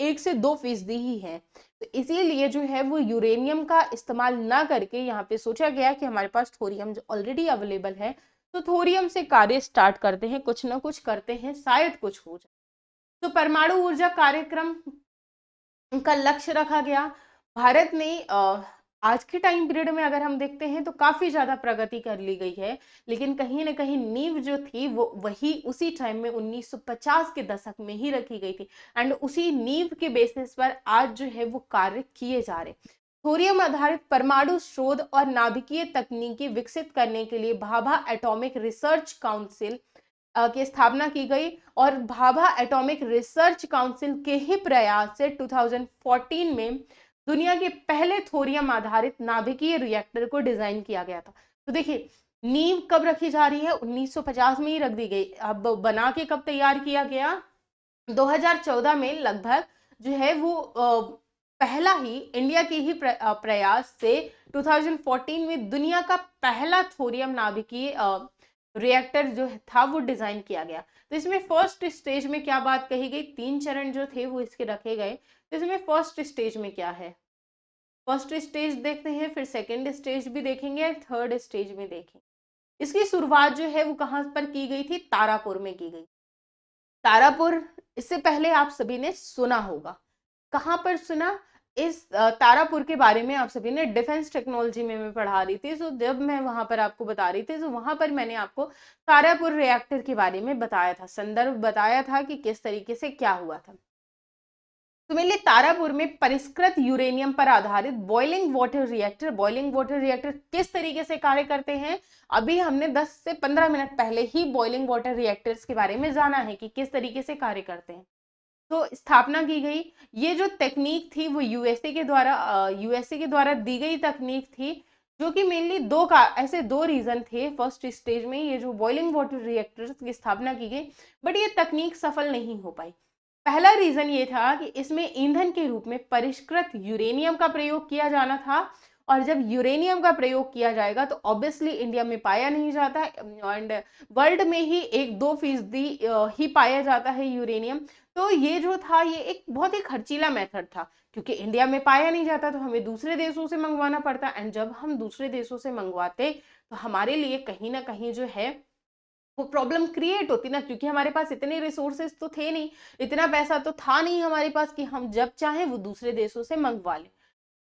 Speaker 1: 1 से 2% ही है। तो इसीलिए जो है वो यूरेनियम का इस्तेमाल ना करके यहाँ पे सोचा गया कि हमारे पास थोरियम जो ऑलरेडी अवेलेबल है, तो थोरियम से कार्य स्टार्ट करते हैं, कुछ ना कुछ करते हैं, शायद कुछ हो जाए। तो परमाणु ऊर्जा कार्यक्रम का लक्ष्य रखा गया। भारत ने आज के टाइम पीरियड में अगर हम देखते हैं तो काफी ज्यादा प्रगति कर ली गई है, लेकिन कहीं ना कहीं नींव जो थी वो वही उसी टाइम में 1950 के दशक में ही रखी गई थी। एंड उसी नींव के बेसिस पर आज जो है वो कार्य किए जा रहे। थोरियम आधारित परमाणु शोध और नाभिकीय तकनीकी विकसित करने के लिए भाभा एटॉमिक रिसर्च काउंसिल की स्थापना की गई और भाभा एटॉमिक रिसर्च काउंसिल के ही प्रयास से 2014 में दुनिया के पहले थोरियम आधारित नाभिकीय रिएक्टर को डिजाइन किया गया था। तो देखिए, नींव कब रखी जा रही है? 1950 में ही रख दी गई। अब बना के कब तैयार किया गया? 2014 में लगभग जो है वो पहला ही इंडिया के ही प्रयास से 2014 में दुनिया का पहला थोरियम नाभिकीय रिएक्टर जो था वो डिजाइन किया गया। तो इसमें फर्स्ट स्टेज में क्या बात कही गई? 3 चरण जो थे वो इसके रखे गए। तो इसमें फर्स्ट स्टेज में क्या है? फर्स्ट स्टेज देखते हैं, फिर सेकेंड स्टेज भी देखेंगे, थर्ड स्टेज में देखेंगे। इसकी शुरुआत जो है वो कहाँ पर की गई थी? तारापुर में की गई। तारापुर, इससे पहले आप सभी ने सुना होगा। कहाँ पर सुना? इस तारापुर के बारे में आप सभी ने डिफेंस टेक्नोलॉजी में मैं पढ़ा रही थी। तो जब मैं वहां पर आपको बता रही थी, तो वहां पर मैंने आपको तारापुर रिएक्टर के बारे में बताया था, संदर्भ बताया था कि किस तरीके से क्या हुआ था। तो मेरे लिए तारापुर में परिष्कृत यूरेनियम पर आधारित बॉइलिंग वाटर रिएक्टर किस तरीके से कार्य करते हैं, अभी हमने 10 से 15 मिनट पहले ही बॉइलिंग वाटर रिएक्टर्स के बारे में जाना है कि किस तरीके से कार्य करते हैं। तो स्थापना की गई। ये जो तकनीक थी वो यूएसए के द्वारा दी गई तकनीक थी, जो कि मेनली ऐसे दो रीजन थे। फर्स्ट स्टेज में ये जो बॉइलिंग वाटर रिएक्टर्स की स्थापना की गई, बट ये तकनीक सफल नहीं हो पाई। पहला रीजन ये था कि इसमें ईंधन के रूप में परिष्कृत यूरेनियम का प्रयोग किया जाना था, और जब यूरेनियम का प्रयोग किया जाएगा तो ऑब्वियसली इंडिया में पाया नहीं जाता, एंड वर्ल्ड में ही 1-2% ही पाया जाता है यूरेनियम। तो ये जो था ये एक बहुत ही खर्चीला मेथड था, क्योंकि इंडिया में पाया नहीं जाता तो हमें दूसरे देशों से मंगवाना पड़ता, एंड जब हम दूसरे देशों से मंगवाते तो हमारे लिए कहीं ना कहीं जो है वो प्रॉब्लम क्रिएट होती ना, क्योंकि हमारे पास इतने रिसोर्सेज तो थे नहीं, इतना पैसा तो था नहीं हमारे पास कि हम जब चाहें वो दूसरे देशों से मंगवा लें।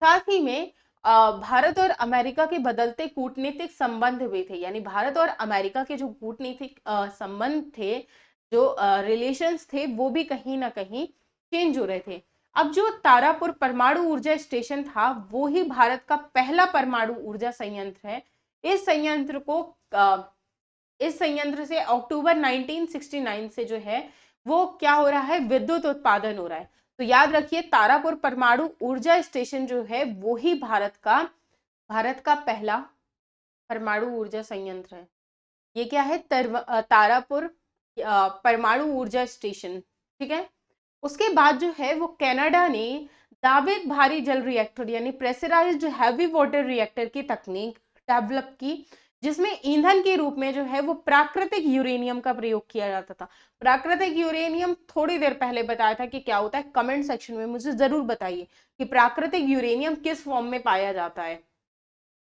Speaker 1: साथ ही में भारत और अमेरिका के बदलते कूटनीतिक संबंध भी थे, यानी भारत और अमेरिका के जो कूटनीतिक संबंध थे, जो रिलेशंस थे, वो भी कहीं ना कहीं चेंज हो रहे थे। अब जो तारापुर परमाणु ऊर्जा स्टेशन था वो ही भारत का पहला परमाणु ऊर्जा संयंत्र है। इस संयंत्र को इस संयंत्र से अक्टूबर 1969 से जो है वो क्या हो रहा है, विद्युत उत्पादन हो रहा है। तो याद रखिए, तारापुर परमाणु ऊर्जा स्टेशन जो है वो ही भारत का पहला परमाणु ऊर्जा संयंत्र है। ये क्या है, तारापुर परमाणु ऊर्जा स्टेशन, ठीक है। उसके बाद जो है वो कनाडा ने दावित भारी जल रिएक्टर यानी प्रेशराइज्ड हैवी वाटर रिएक्टर की तकनीक डेवलप की, जिसमें ईंधन के रूप में जो है वो प्राकृतिक यूरेनियम का प्रयोग किया जाता था। प्राकृतिक यूरेनियम थोड़ी देर पहले बताया था कि क्या होता है, कमेंट सेक्शन में मुझे जरूर बताइए कि प्राकृतिक यूरेनियम किस फॉर्म में पाया जाता है।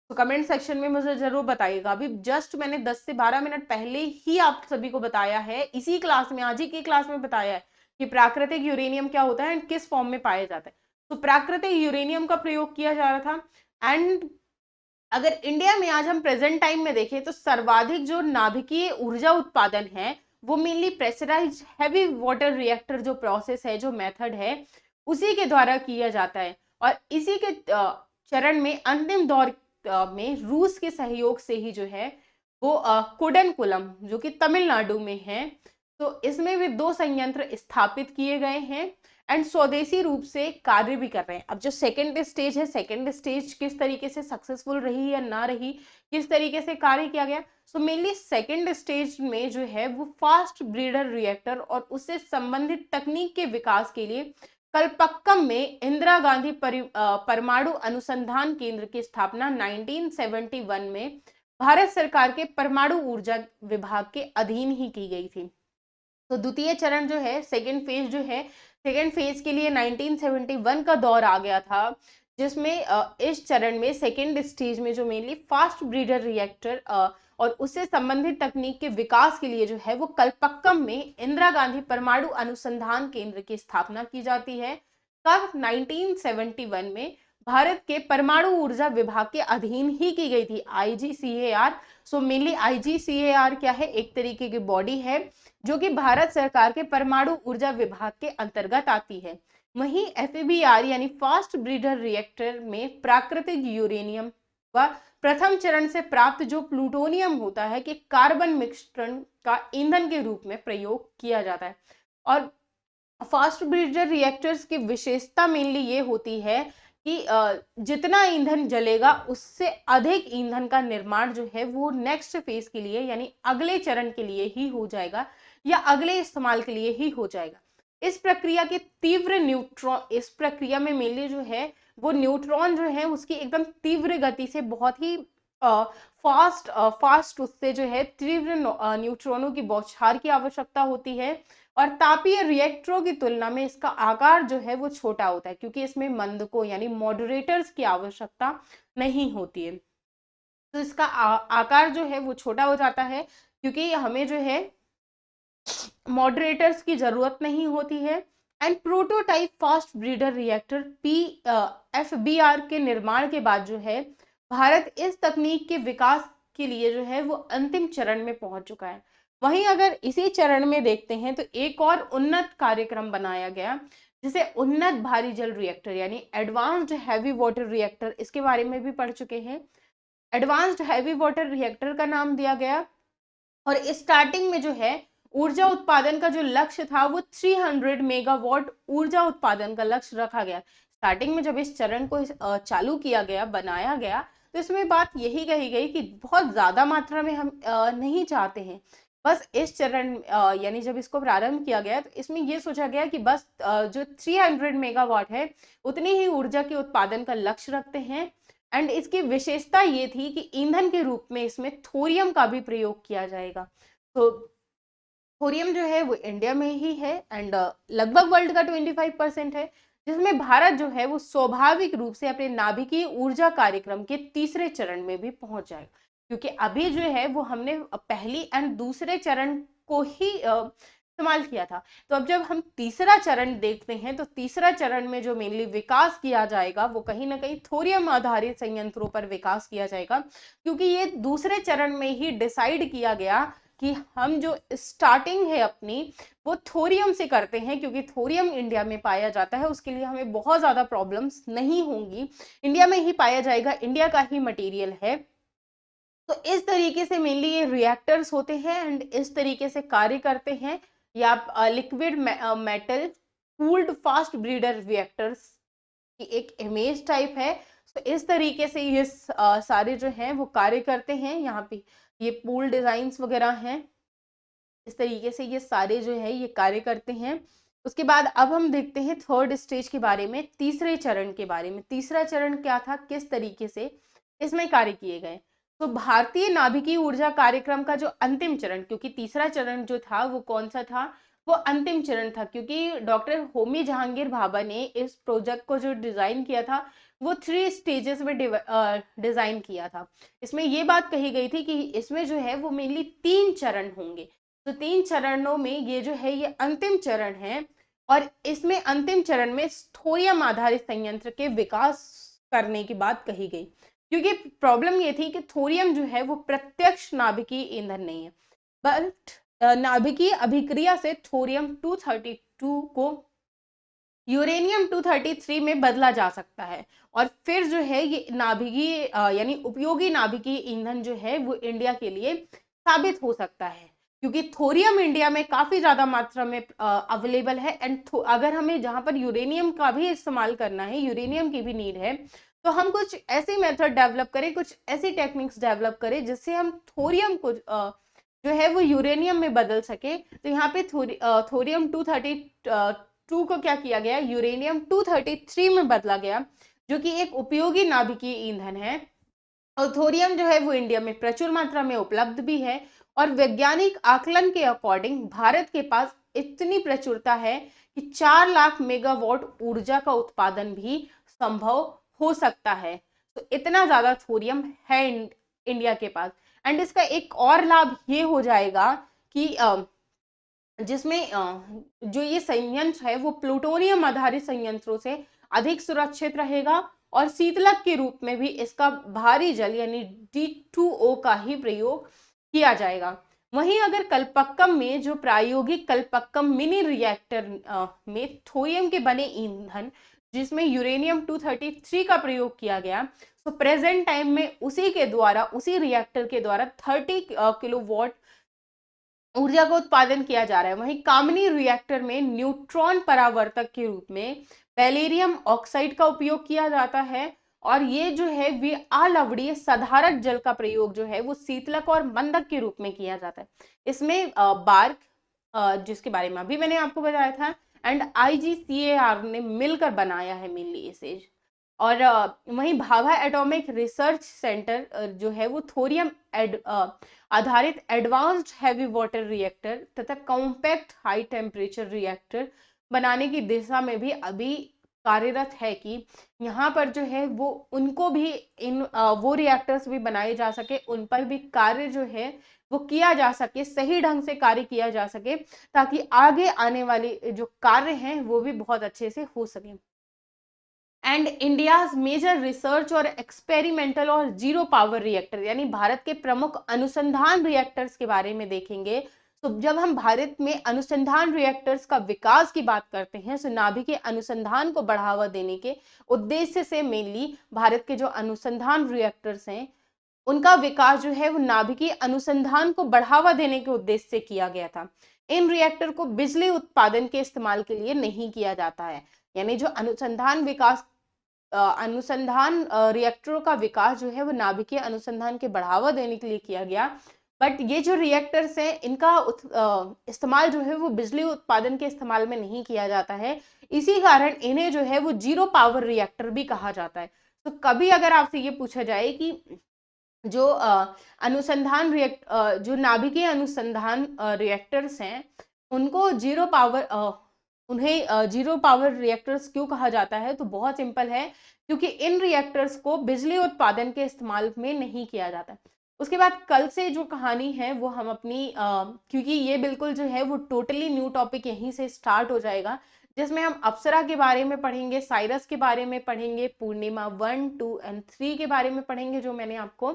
Speaker 1: तो कमेंट सेक्शन में मुझे जरूर बताइएगा। अभी जस्ट मैंने 10 से 12 मिनट पहले ही आप सभी को बताया है, इसी क्लास में, आज ही की क्लास में बताया है कि प्राकृतिक यूरेनियम क्या होता है एंड किस फॉर्म में पाया जाता है। तो प्राकृतिक यूरेनियम का प्रयोग किया जा रहा था। एंड अगर इंडिया में आज हम प्रेजेंट टाइम में देखें तो सर्वाधिक जो नाभिकीय ऊर्जा उत्पादन है वो mainly pressurised heavy water reactor जो प्रोसेस है, जो मेथड है, उसी के द्वारा किया जाता है। और इसी के चरण में अंतिम दौर में रूस के सहयोग से ही जो है वो कुडनकुलम, जो कि तमिलनाडु में है, तो इसमें भी 2 संयंत्र स्थापित किए गए हैं एंड स्वदेशी रूप से कार्य भी कर रहे हैं। अब जो सेकेंड स्टेज है, सेकेंड स्टेज किस तरीके से सक्सेसफुल रही या ना रही, किस तरीके से कार्य किया गया, सो मेनली सेकेंड स्टेज में जो है वो फास्ट ब्रीडर रिएक्टर और उससे संबंधित तकनीक के विकास के लिए कलपक्कम में इंदिरा गांधी परमाणु अनुसंधान केंद्र की स्थापना 1971 में भारत सरकार के परमाणु ऊर्जा विभाग के अधीन ही की गई थी। तो द्वितीय चरण जो है, सेकेंड फेज जो है, सेकेंड फेज के लिए 1971 का दौर आ गया था, जिसमें इस चरण में सेकेंड स्टेज में जो मेनली फास्ट ब्रीडर रिएक्टर और उससे संबंधित तकनीक के विकास के लिए जो है वो कलपक्कम में इंदिरा गांधी परमाणु अनुसंधान केंद्र की स्थापना की जाती है। कब, 1971 में भारत के परमाणु ऊर्जा विभाग के अधीन ही की गई थी, IGCAR। सो मेनली IGCAR क्या है, एक तरीके की बॉडी है जो कि भारत सरकार के परमाणु ऊर्जा विभाग के अंतर्गत आती है। वहीं FBR यानी फास्ट ब्रीडर रिएक्टर में प्राकृतिक यूरेनियम व प्रथम चरण से प्राप्त जो प्लूटोनियम होता है कि कार्बन मिश्रण का ईंधन के रूप में प्रयोग किया जाता है। और फास्ट ब्रीडर रिएक्टर्स की विशेषता मेनली ये होती है कि जितना ईंधन जलेगा उससे अधिक ईंधन का निर्माण जो है वो नेक्स्ट फेज के लिए यानी अगले चरण के लिए ही हो जाएगा या अगले इस्तेमाल के लिए ही हो जाएगा। इस प्रक्रिया में मेनली जो है वो न्यूट्रॉन जो है उसकी एकदम तीव्र गति से, बहुत ही फास्ट उससे जो है तीव्र न्यूट्रॉनों की बौछार की आवश्यकता होती है। और तापीय रिएक्टरों की तुलना में इसका आकार जो है वो छोटा होता है, क्योंकि इसमें मंदकों यानी मॉडरेटर्स की आवश्यकता नहीं होती है। तो इसका आकार जो है वो छोटा हो जाता है, क्योंकि हमें जो है मॉडरेटर्स की जरूरत नहीं होती है। And prototype fast breeder reactor FBR के निर्माण के बाद जो है भारत इस तकनीक के विकास के लिए जो है वो अंतिम चरण में पहुंच चुका है। वहीं अगर इसी चरण में देखते हैं तो एक और उन्नत कार्यक्रम बनाया गया, जिसे उन्नत भारी जल रिएक्टर यानी एडवांस्ड हैवी वाटर रिएक्टर, इसके बारे में भी पढ़ चुके हैं। एडवांस्ड हैवी वाटर रिएक्टर का नाम दिया गया और स्टार्टिंग में जो है ऊर्जा उत्पादन का जो लक्ष्य था वो 300 मेगावाट ऊर्जा उत्पादन का लक्ष्य रखा गया। स्टार्टिंग में जब इस चरण को चालू किया गया, बनाया गया, तो इसमें बात यही कही गई कि बहुत ज्यादा मात्रा में हम नहीं चाहते हैं। बस इस चरण यानी जब इसको प्रारंभ किया गया तो इसमें यह सोचा गया कि बस जो 300 मेगावाट है उतनी ही ऊर्जा के उत्पादन का लक्ष्य रखते हैं। एंड इसकी विशेषता ये थी कि ईंधन के रूप में इसमें थोरियम का भी प्रयोग किया जाएगा। तो थोरियम जो है वो इंडिया में ही है एंड लगभग वर्ल्ड का 25% है, जिसमें भारत जो है वो स्वाभाविक रूप से अपने नाभिकीय ऊर्जा कार्यक्रम के तीसरे चरण में भी पहुंच जाएगा। क्योंकि अभी जो है वो हमने पहली एंड दूसरे चरण को ही इस्तेमाल किया था। तो अब जब हम तीसरा चरण देखते हैं तो तीसरा चरण में जो मेनली विकास किया जाएगा वो कहीं ना कहीं थोरियम आधारित संयंत्रों पर विकास किया जाएगा, क्योंकि ये दूसरे चरण में ही डिसाइड किया गया कि हम जो स्टार्टिंग है अपनी वो थोरियम से करते हैं, क्योंकि थोरियम इंडिया में पाया जाता है, उसके लिए हमें बहुत ज्यादा प्रॉब्लम्स नहीं होंगी, इंडिया में ही पाया जाएगा, इंडिया का ही मटेरियल है। तो इस तरीके से मेनली ये रिएक्टर्स होते हैं एंड इस तरीके से कार्य करते हैं। या liquid metal cooled fast breeder reactors की एक इमेज टाइप है। तो इस तरीके से ये सारे जो हैं वो कार्य करते हैं। यहाँ पे ये पूल डिजाइन्स वगैरह हैं, इस तरीके से ये सारे जो है ये कार्य करते हैं। उसके बाद अब हम देखते हैं थर्ड स्टेज के बारे में, तीसरे चरण के बारे में। तीसरा चरण क्या था, किस तरीके से इसमें कार्य किए गए। तो भारतीय नाभिकीय ऊर्जा कार्यक्रम का जो अंतिम चरण, क्योंकि तीसरा चरण जो था वो कौन सा था, वो अंतिम चरण था, क्योंकि डॉक्टर होमी जहांगीर भाभा ने इस प्रोजेक्ट को जो डिजाइन किया था वो 3 स्टेजेस में डिजाइन किया था। इसमें ये बात कही गई थी कि इसमें जो है वो मेनली 3 चरण होंगे। तो 3 चरणों में ये जो है ये अंतिम चरण है, और इसमें अंतिम चरण में थोरियम आधारित संयंत्र के विकास करने की बात कही गई, क्योंकि प्रॉब्लम ये थी कि थोरियम जो है वो प्रत्यक्ष नाभिकीय ईंधन नहीं है, बट नाभिकीय अभिक्रिया से थोरियम 232 को यूरेनियम 233 में बदला जा सकता है, और फिर जो है ये नाभिकीय यानी उपयोगी नाभिकीय ईंधन जो है वो इंडिया के लिए साबित हो सकता है, क्योंकि थोरियम इंडिया में काफी ज्यादा मात्रा में अवेलेबल है। एंड अगर हमें जहां पर यूरेनियम का भी इस्तेमाल करना है, यूरेनियम की भी नीड है, तो हम कुछ ऐसी मेथड डेवलप करें, कुछ ऐसी टेक्निक्स डेवलप करें जिससे हम थोरियम को जो है वो यूरेनियम में बदल सके। तो यहाँ पे थोरियम 232 को क्या किया गया, यूरेनियम 233 में बदला गया, जो कि एक उपयोगी नाभिकीय ईंधन है। और थोरियम जो है वो इंडिया में प्रचुर मात्रा में उपलब्ध भी है, और वैज्ञानिक आकलन के अकॉर्डिंग भारत के पास इतनी प्रचुरता है कि 4 लाख मेगावाट ऊर्जा का उत्पादन भी संभव हो सकता है। तो इतना ज्यादा थोरियम है इंडिया के पास। एंड इसका एक और लाभ ये हो जाएगा कि जिसमें जो ये संयंत्र है वो प्लूटोनियम आधारित संयंत्रों से अधिक सुरक्षित रहेगा, और शीतलक के रूप में भी इसका भारी जल यानी D2O का ही प्रयोग किया जाएगा। वहीं अगर कल्पक्कम में जो प्रायोगिक कल्पक्कम मिनी रिएक्टर में थोरियम के बने ईंधन जिसमें यूरेनियम 233 का प्रयोग किया गया, तो प्रेजेंट टाइम में उसी के द्वारा, उसी रिएक्टर के द्वारा 30 किलोवाट ऊर्जा का उत्पादन किया जा रहा है। वहीं कामनी रिएक्टर में न्यूट्रॉन परावर्तक के रूप में पैलेरियम ऑक्साइड का उपयोग किया जाता है, और ये जो है वे अलवणीय साधारण जल का प्रयोग जो है वो शीतलक और मंदक के रूप में किया जाता है। इसमें बार्क जिसके बारे में अभी मैंने आपको बताया था, एंड IGCAR ने मिलकर बनाया है मेनली इसे। और वहीं भाभा एटॉमिक रिसर्च सेंटर जो है वो थोरियम आधारित एडवांस्ड हैवी वाटर रिएक्टर तथा कॉम्पैक्ट हाई टेम्परेचर रिएक्टर बनाने की दिशा में भी अभी कार्यरत है, कि यहाँ पर जो है वो उनको भी वो रिएक्टर्स भी बनाए जा सके, उन पर भी कार्य जो है वो किया जा सके, सही ढंग से कार्य किया जा सके, ताकि आगे आने वाले जो कार्य हैं वो भी बहुत अच्छे से हो सके। एंड इंडियाज मेजर रिसर्च और एक्सपेरिमेंटल और जीरो पावर रिएक्टर, यानी भारत के प्रमुख अनुसंधान रिएक्टर्स के बारे में देखेंगे। तो जब हम भारत में अनुसंधान रिएक्टर्स का विकास की बात करते हैं, तो नाभिकीय अनुसंधान को बढ़ावा देने के उद्देश्य से मेनली भारत के जो अनुसंधान रिएक्टर्स हैं उनका विकास जो है वो नाभिकीय अनुसंधान को बढ़ावा देने के उद्देश्य से किया गया था। इन रिएक्टर को बिजली उत्पादन के इस्तेमाल के लिए नहीं किया जाता है, यानी जो अनुसंधान रिएक्टरों का विकास जो है वो नाभिकीय अनुसंधान के बढ़ावा देने के लिए किया गया। बट ये जो रिएक्टर्स हैं इनका इस्तेमाल जो है वो बिजली उत्पादन के इस्तेमाल में नहीं किया जाता है, इसी कारण इन्हें जो है वो जीरो पावर रिएक्टर भी कहा जाता है। तो कभी अगर आपसे ये पूछा जाए कि जो जो नाभिकीय अनुसंधान रिएक्टर्स हैं उनको जीरो पावर रिएक्टर्स क्यों कहा जाता है, तो बहुत सिंपल है, क्योंकि इन रिएक्टर्स को बिजली उत्पादन के इस्तेमाल में नहीं किया जाता। उसके बाद कल से जो कहानी है वो हम अपनी क्योंकि ये बिल्कुल जो है वो टोटली न्यू टॉपिक यहीं से स्टार्ट हो जाएगा, जिसमें हम अप्सरा के बारे में पढ़ेंगे, साइरस के बारे में पढ़ेंगे, पूर्णिमा 1, 2 एंड 3 के बारे में पढ़ेंगे, जो मैंने आपको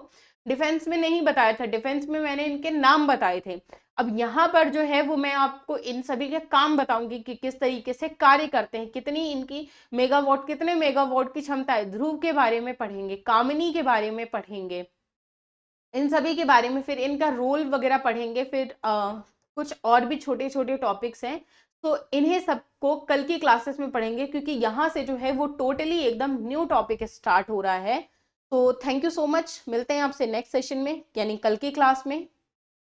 Speaker 1: डिफेंस में नहीं बताया था। डिफेंस में मैंने इनके नाम बताए थे। अब यहाँ पर जो है वो मैं आपको इन सभी के काम बताऊंगी कि किस तरीके से कार्य करते हैं, कितनी इनकी मेगावाट, कितने मेगावाट की क्षमता है। ध्रुव के बारे में पढ़ेंगे, कामिनी के बारे में पढ़ेंगे, इन सभी के बारे में, फिर इनका रोल वगैरह पढ़ेंगे, फिर कुछ और भी छोटे छोटे टॉपिक्स हैं, तो इन्हें सबको कल की क्लासेस में पढ़ेंगे, क्योंकि यहाँ से जो है वो टोटली एकदम न्यू टॉपिक स्टार्ट हो रहा है। तो थैंक यू सो मच, मिलते हैं आपसे नेक्स्ट सेशन में यानी कल की क्लास में।